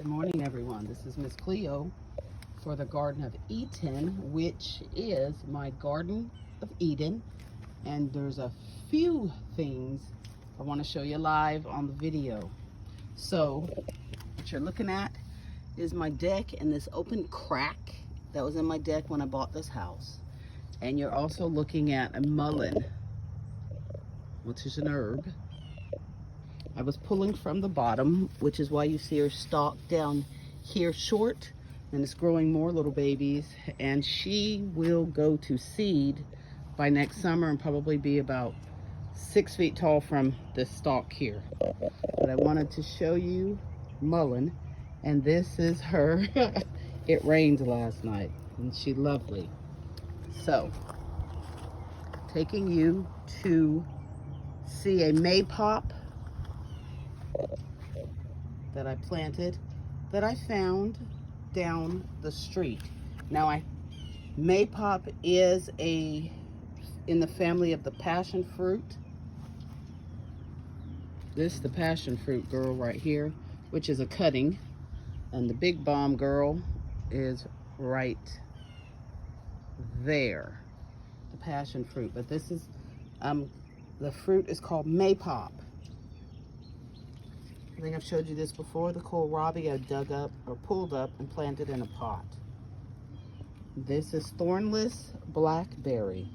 Good morning, everyone. This is Miss Cleo for the Garden of Eatin, which is my Garden of Eden. And there's a few things I want to show you live on the video. So, what you're looking at is my deck and this open crack that was in my deck when I bought this house. And you're also looking at a mullein, which is an herb. I was pulling from the bottom, which is why you see her stalk down here short, and it's growing more little babies, and she will go to seed by next summer and probably be about 6 feet tall from this stalk here. But I wanted to show you mullein, and this is her. It rained last night and she's lovely. So taking you to see a maypop that I planted that I found down the street. Now, maypop is in the family of the passion fruit. This is the passion fruit girl right here, which is a cutting, and the big bomb girl is right there, the passion fruit. But this is the fruit is called maypop. I think I've showed you this before. The kohlrabi I dug up or pulled up and planted in a pot. This is thornless blackberry.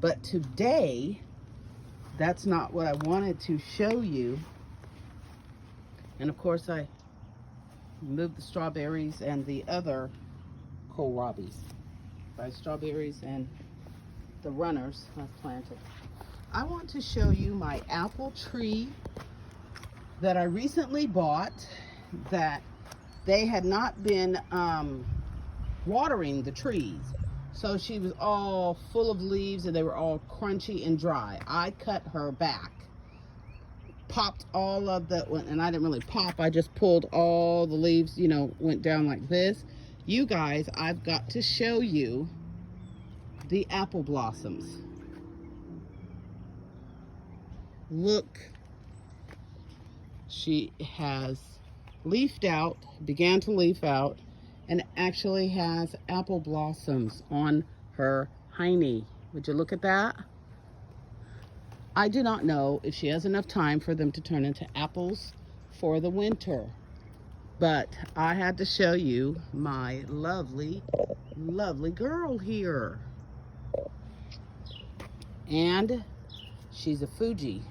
But today, that's not what I wanted to show you. And of course, I moved the strawberries and the other kohlrabis. By strawberries and the runners I've planted. I want to show you my apple tree that I recently bought, that they had not been watering the trees. So she was all full of leaves and they were all crunchy and dry. I cut her back, popped all of the, and I didn't really pop, I just pulled all the leaves, you know, went down like this. You guys, I've got to show you the apple blossoms. Look. She has leafed out, began to leaf out, and actually has apple blossoms on her hiney. Would you look at that? I do not know if she has enough time for them to turn into apples for the winter, but I had to show you my lovely, lovely girl here. And she's a Fuji.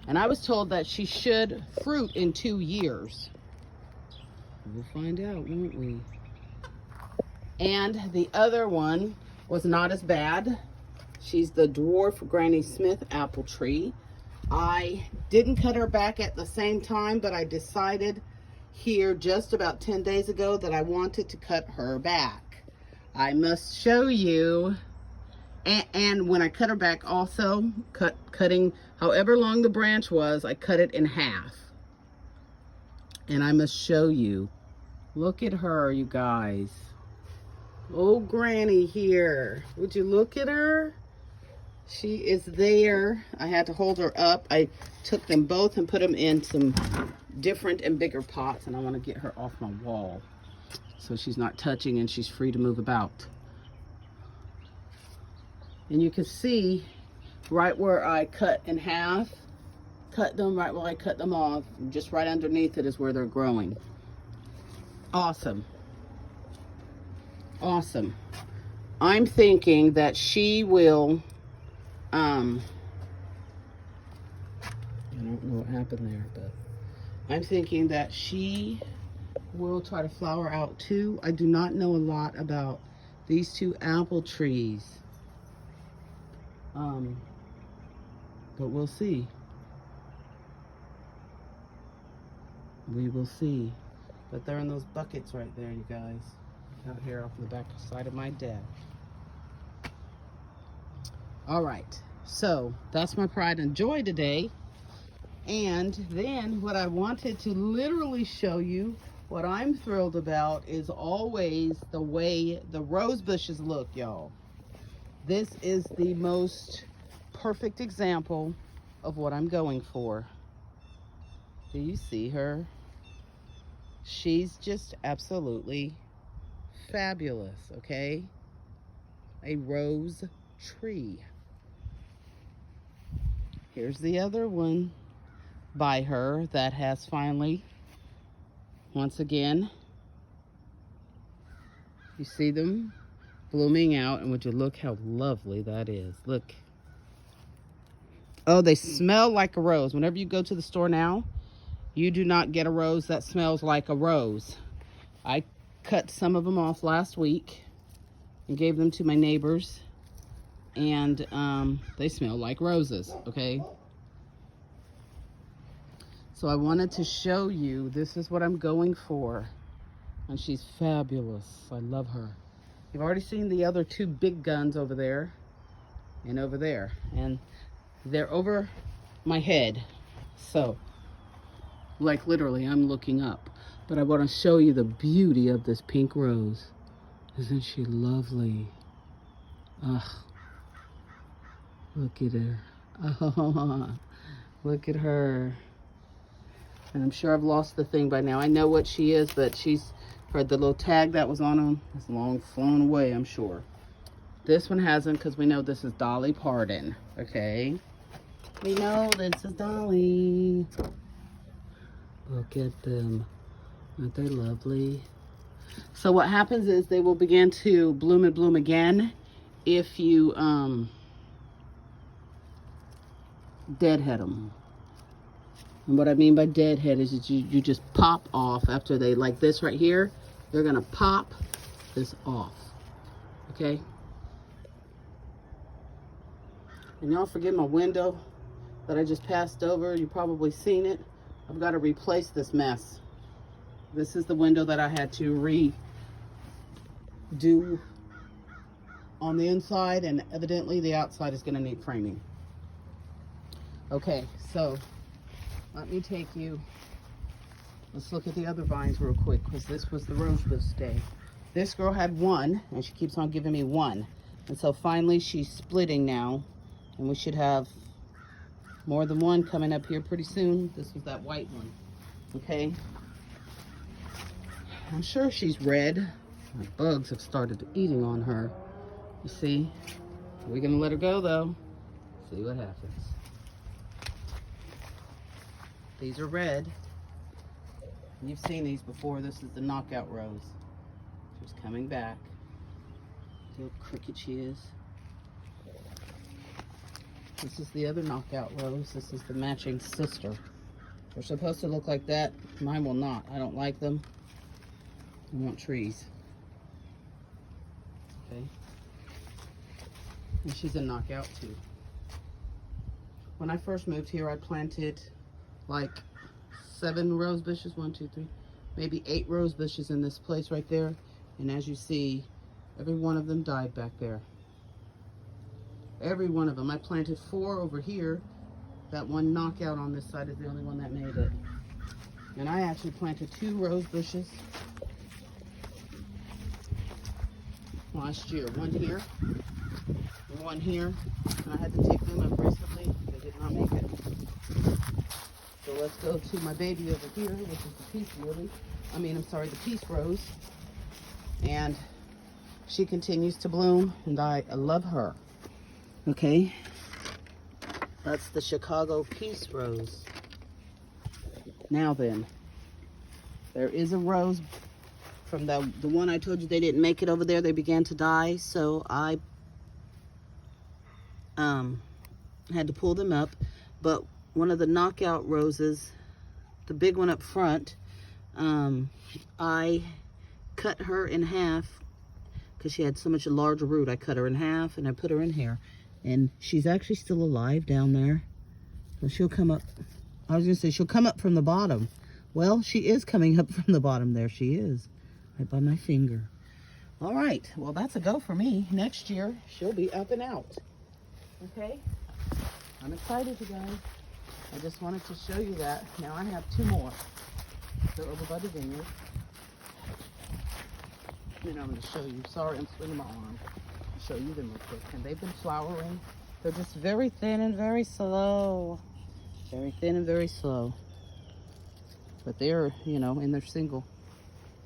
And I was told that she should fruit in 2 years. We'll find out, won't we? And the other one was not as bad. She's the dwarf Granny Smith apple tree. I didn't cut her back at the same time, but I decided here just about 10 days ago that I wanted to cut her back. I must show you. And when I cut her back also, cutting however long the branch was, I cut it in half. And I must show you. Look at her, you guys. Oh, Granny here. Would you look at her? She is there. I had to hold her up. I took them both and put them in some different and bigger pots. And I want to get her off my wall so she's not touching and she's free to move about. And you can see right where I cut in half, cut them right where I cut them off, just right underneath it is where they're growing. Awesome. Awesome. I'm thinking that she will, I don't know what happened there, but I'm thinking that she will try to flower out too. I do not know a lot about these two apple trees. But we'll see. We will see. But they're in those buckets right there, you guys. Out here off the back side of my deck. All right. So that's my pride and joy today. And then what I wanted to literally show you, what I'm thrilled about, is always the way the rose bushes look, y'all. This is the most perfect example of what I'm going for. Do you see her? She's just absolutely fabulous, okay? A rose tree. Here's the other one by her that has finally, once again, you see them blooming out, and would you look how lovely that is? Look. Oh, they smell like a rose. Whenever you go to the store now, you do not get a rose that smells like a rose. I cut some of them off last week and gave them to my neighbors, and they smell like roses, okay? So I wanted to show you, this is what I'm going for, and she's fabulous. I love her. You've already seen the other two big guns over there and over there, and they're over my head. So, like literally, I'm looking up. But I want to show you the beauty of this pink rose. Isn't she lovely? Ugh. Look at her. Oh, look at her. And I'm sure I've lost the thing by now. I know what she is, but she's heard the little tag that was on them. It's long flown away, I'm sure. This one hasn't, because we know this is Dolly Parton. Okay? We know this is Dolly. Look at them. Aren't they lovely? So what happens is they will begin to bloom and bloom again if you deadhead them. And what I mean by deadhead is that you just pop off after they, like this right here, they're gonna pop this off. Okay? And y'all forgive my window that I just passed over. You've probably seen it. I've got to replace this mess. This is the window that I had to redo on the inside, and evidently the outside is going to need framing. Okay, so let me take you, let's look at the other vines real quick, because this was the rose day. This girl had one, and she keeps on giving me one. And so finally she's splitting now, and we should have more than one coming up here pretty soon. This was that white one. Okay. I'm sure she's red. My bugs have started eating on her. You see? We're gonna let her go though. See what happens. These are red. You've seen these before. This is the knockout rose. She's coming back. See how crooked she is. This is the other knockout rose. This is the matching sister. They're supposed to look like that. Mine will not. I don't like them. I want trees. Okay. And she's a knockout too. When I first moved here, I planted like 7 rose bushes. 1, 2, 3, maybe 8 rose bushes in this place right there. And as you see, every one of them died back there. Every one of them. I planted 4 over here. That one knockout on this side is the only one that made it. And I actually planted 2 rose bushes last year. One here and one here. And I had to take them up recently. They did not make it. So let's go to my baby over here, which is the peace lily. The peace rose. And she continues to bloom, and I love her. Okay, that's the Chicago Peace Rose. Now then, there is a rose from the one I told you they didn't make it over there. They began to die, so I had to pull them up. But one of the knockout roses, the big one up front, I cut her in half because she had so much larger root. I cut her in half and I put her in here. And she's actually still alive down there. So she'll come up. I was going to say she'll come up from the bottom. Well, she is coming up from the bottom. There she is. Right by my finger. All right. Well, that's a go for me. Next year, she'll be up and out. Okay? I'm excited, you guys. I just wanted to show you that. Now I have 2 more. They're over by the vineyard. Then I'm going to show you. Sorry, I'm swinging my arm. Show you them real quick. And they've been flowering. They're just very thin and very slow. Very thin and very slow. But they're, and they're single.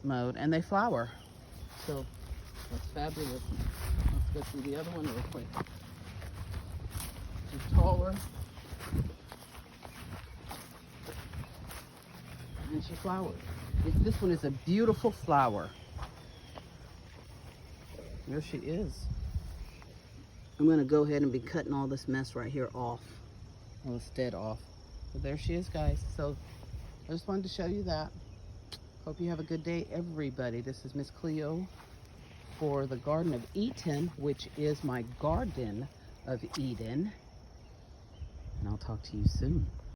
mode, and they flower. So that's fabulous. Let's go through the other one real quick. She's taller. And she flowers. This one is a beautiful flower. There she is. I'm going to go ahead and be cutting all this mess right here off. Well, it's dead off. But there she is, guys. So I just wanted to show you that. Hope you have a good day, everybody. This is Miss Cleo for the Garden of Eatin, which is my Garden of Eden. And I'll talk to you soon.